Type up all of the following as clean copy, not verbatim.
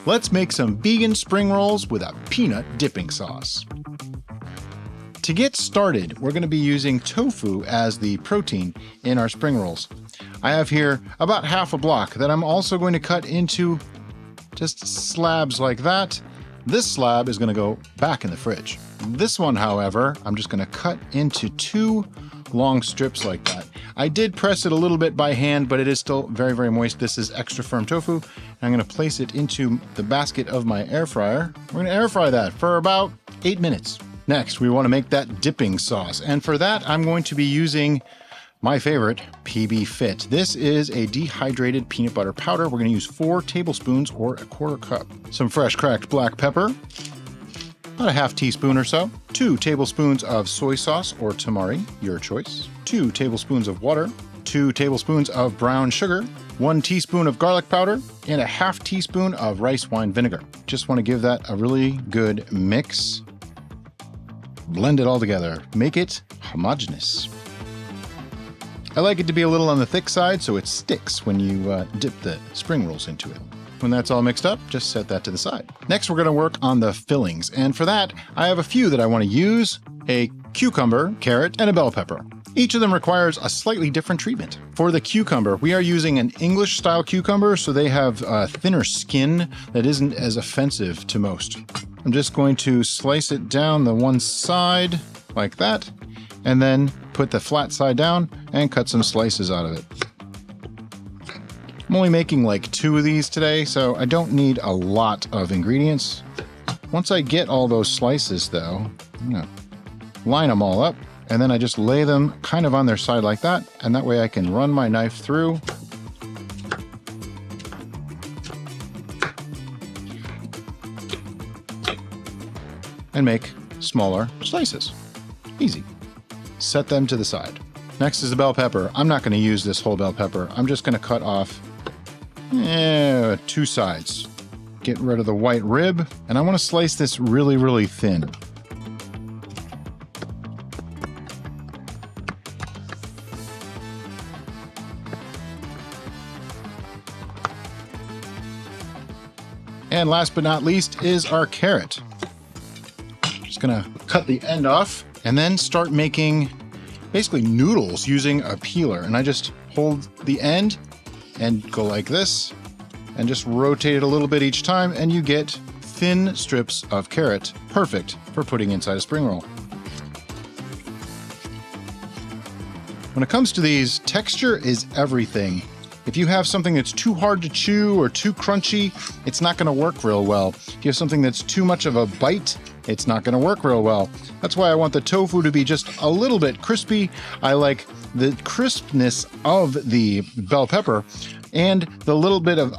Let's make some vegan spring rolls with a peanut dipping sauce. To get started, we're going to be using tofu as the protein in our spring rolls. I have here about half a block that I'm also going to cut into just slabs like that. This slab is going to go back in the fridge. This one, however, I'm just going to cut into 2 long strips like that. I did press it a little bit by hand, but it is still very, very moist. This is extra firm tofu. I'm going to place it into the basket of my air fryer. We're going to air fry that for about 8 minutes. Next, we want to make that dipping sauce. And for that, I'm going to be using my favorite, PBFit. This is a dehydrated peanut butter powder. We're going to use 4 tablespoons or a 1/4 cup. Some fresh cracked black pepper, about a half teaspoon or so. 2 tablespoons of soy sauce or tamari, your choice. 2 tablespoons of water. 2 tablespoons of brown sugar. 1 teaspoon of garlic powder. And a half teaspoon of rice wine vinegar. Just want to give that a really good mix. Blend it all together. Make it homogeneous. I like it to be a little on the thick side so it sticks when you dip the spring rolls into it. When that's all mixed up, just set that to the side. Next, we're going to work on the fillings. And for that, I have a few that I want to use: a cucumber, carrot, and a bell pepper. Each of them requires a slightly different treatment. For the cucumber, we are using an English-style cucumber, so they have a thinner skin that isn't as offensive to most. I'm just going to slice it down the one side like that, and then put the flat side down and cut some slices out of it. I'm only making like 2 of these today, so I don't need a lot of ingredients. Once I get all those slices though, I'm gonna line them all up, and then I just lay them kind of on their side like that, and that way I can run my knife through. And make smaller slices. Easy. Set them to the side. Next is the bell pepper. I'm not going to use this whole bell pepper. I'm just going to cut off 2 sides. Get rid of the white rib, and I want to slice this really, really thin. And last but not least is our carrot. Just going to cut the end off and then start making basically noodles using a peeler. And I just hold the end and go like this and just rotate it a little bit each time, and you get thin strips of carrot, perfect for putting inside a spring roll. When it comes to these, texture is everything. If you have something that's too hard to chew or too crunchy, it's not going to work real well. If you have something that's too much of a bite, it's not going to work real well. That's why I want the tofu to be just a little bit crispy. I like the crispness of the bell pepper and the little bit of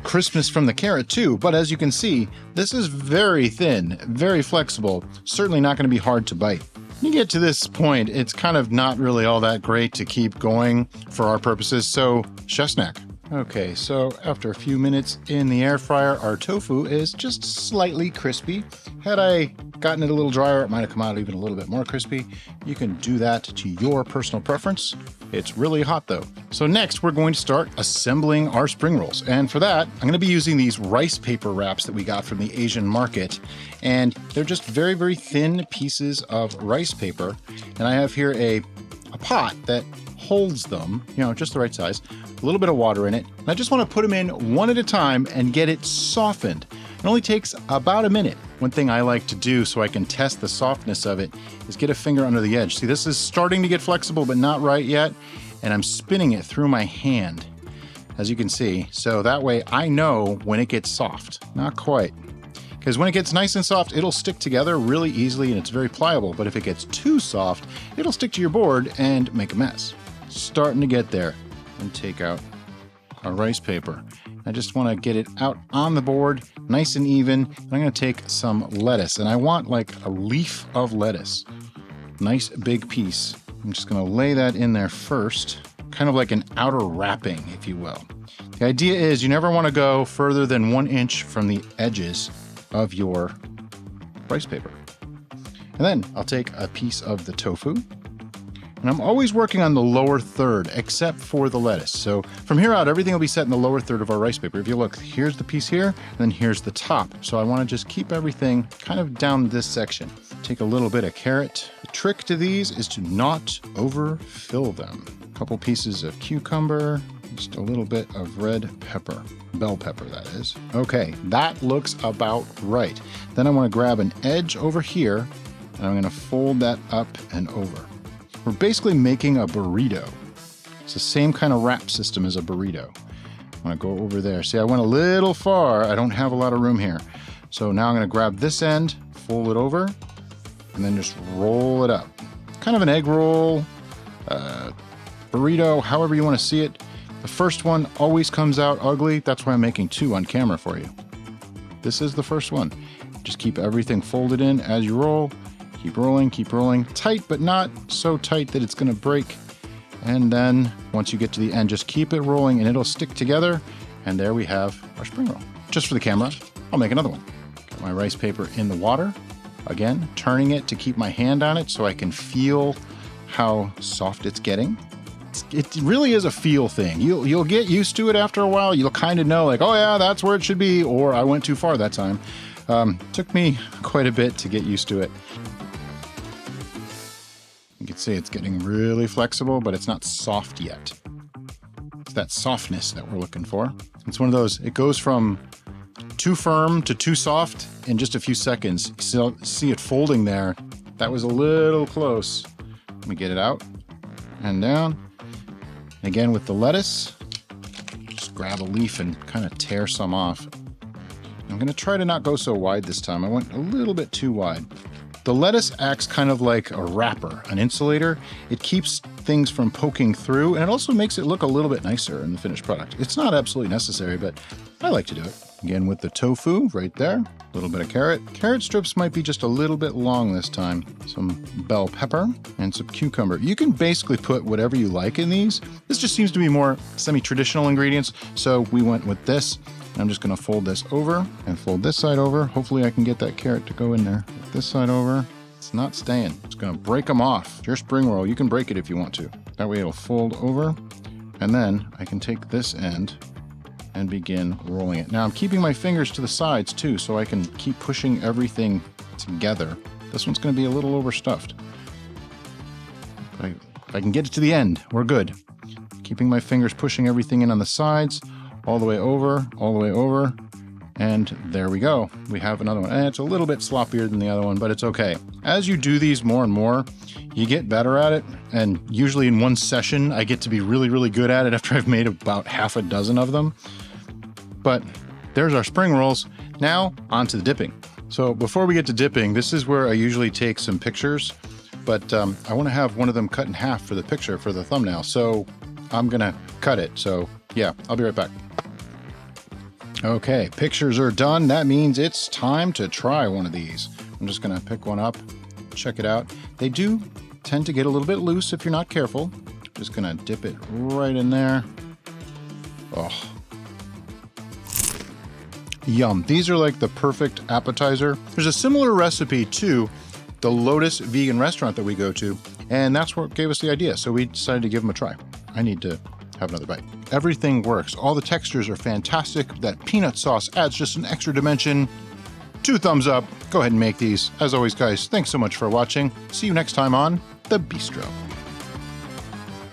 crispness from the carrot too. But as you can see, this is very thin, very flexible, certainly not going to be hard to bite. When you get to this point, it's kind of not really all that great to keep going for our purposes, so chef snack. Okay, so after a few minutes in the air fryer, our tofu is just slightly crispy. Had I gotten it a little drier, it might have come out even a little bit more crispy. You can do that to your personal preference. It's really hot though. So next, we're going to start assembling our spring rolls. And for that, I'm going to be using these rice paper wraps that we got from the Asian market. And they're just very, very thin pieces of rice paper. And I have here a pot that holds them, just the right size, a little bit of water in it. And I just want to put them in one at a time and get it softened. It only takes about a minute. One thing I like to do so I can test the softness of it is get a finger under the edge. See, this is starting to get flexible, but not right yet. And I'm spinning it through my hand, as you can see. So that way I know when it gets soft. Not quite. Because when it gets nice and soft, it'll stick together really easily and it's very pliable. But if it gets too soft, it'll stick to your board and make a mess. Starting to get there. And take out our rice paper. I just want to get it out on the board, nice and even. And I'm going to take some lettuce, and I want like a leaf of lettuce. Nice big piece. I'm just going to lay that in there first, kind of like an outer wrapping, if you will. The idea is you never want to go further than 1 inch from the edges of your rice paper. And then I'll take a piece of the tofu, And I'm always working on the lower third, except for the lettuce. So from here out, everything will be set in the lower third of our rice paper. If you look, here's the piece here, and then here's the top. So I want to just keep everything kind of down this section. Take a little bit of carrot. The trick to these is to not overfill them. A couple pieces of cucumber, just a little bit of red pepper, bell pepper that is. Okay, that looks about right. Then I want to grab an edge over here, and I'm going to fold that up and over. We're basically making a burrito. It's the same kind of wrap system as a burrito. I want to go over there. See, I went a little far. I don't have a lot of room here. So now I'm going to grab this end, fold it over, and then just roll it up. Kind of an egg roll, burrito, however you want to see it. The first one always comes out ugly. That's why I'm making two on camera for you. This is the first one. Just keep everything folded in as you roll. Keep rolling, keep rolling. Tight, but not so tight that it's going to break. And then once you get to the end, just keep it rolling and it'll stick together. And there we have our spring roll. Just for the camera, I'll make another one. Got my rice paper in the water. Again, turning it to keep my hand on it so I can feel how soft it's getting. It really is a feel thing. You'll get used to it after a while. You'll kind of know like, oh yeah, that's where it should be, or I went too far that time. Took me quite a bit to get used to it. You can see it's getting really flexible, but it's not soft yet. It's that softness that we're looking for. It's one of those, it goes from too firm to too soft in just a few seconds. So see it folding there. That was a little close. Let me get it out and down. Again with the lettuce, just grab a leaf and kind of tear some off. I'm going to try to not go so wide this time. I went a little bit too wide. The lettuce acts kind of like a wrapper, an insulator. It keeps things from poking through, and it also makes it look a little bit nicer in the finished product. It's not absolutely necessary, but I like to do it. Again with the tofu right there, a little bit of carrot. Carrot strips might be just a little bit long this time. Some bell pepper and some cucumber. You can basically put whatever you like in these. This just seems to be more semi-traditional ingredients, so we went with this. I'm just going to fold this over and fold this side over. Hopefully I can get that carrot to go in there. This side over. It's not staying. It's going to break them off. It's your spring roll. You can break it if you want to. That way it'll fold over. And then I can take this end and begin rolling it. Now I'm keeping my fingers to the sides too, so I can keep pushing everything together. This one's going to be a little overstuffed. If I can get it to the end, we're good. Keeping my fingers pushing everything in on the sides, all the way over, and there we go. We have another one. And it's a little bit sloppier than the other one, but it's okay. As you do these more and more, you get better at it, and usually in one session, I get to be really, really good at it after I've made about half a dozen of them. But there's our spring rolls. Now, on to the dipping. So before we get to dipping, this is where I usually take some pictures, but I want to have one of them cut in half for the picture, for the thumbnail. So I'm going to cut it. So yeah, I'll be right back. Okay, pictures are done. That means it's time to try one of these. I'm just going to pick one up, check it out. They do tend to get a little bit loose if you're not careful. Just going to dip it right in there. Oh, yum. These are like the perfect appetizer. There's a similar recipe to the Lotus vegan restaurant that we go to, and that's what gave us the idea. So we decided to give them a try. I need to have another bite. Everything works. All the textures are fantastic. That peanut sauce adds just an extra dimension. 2 thumbs up. Go ahead and make these. As always, guys, thanks so much for watching. See you next time on The Bistro.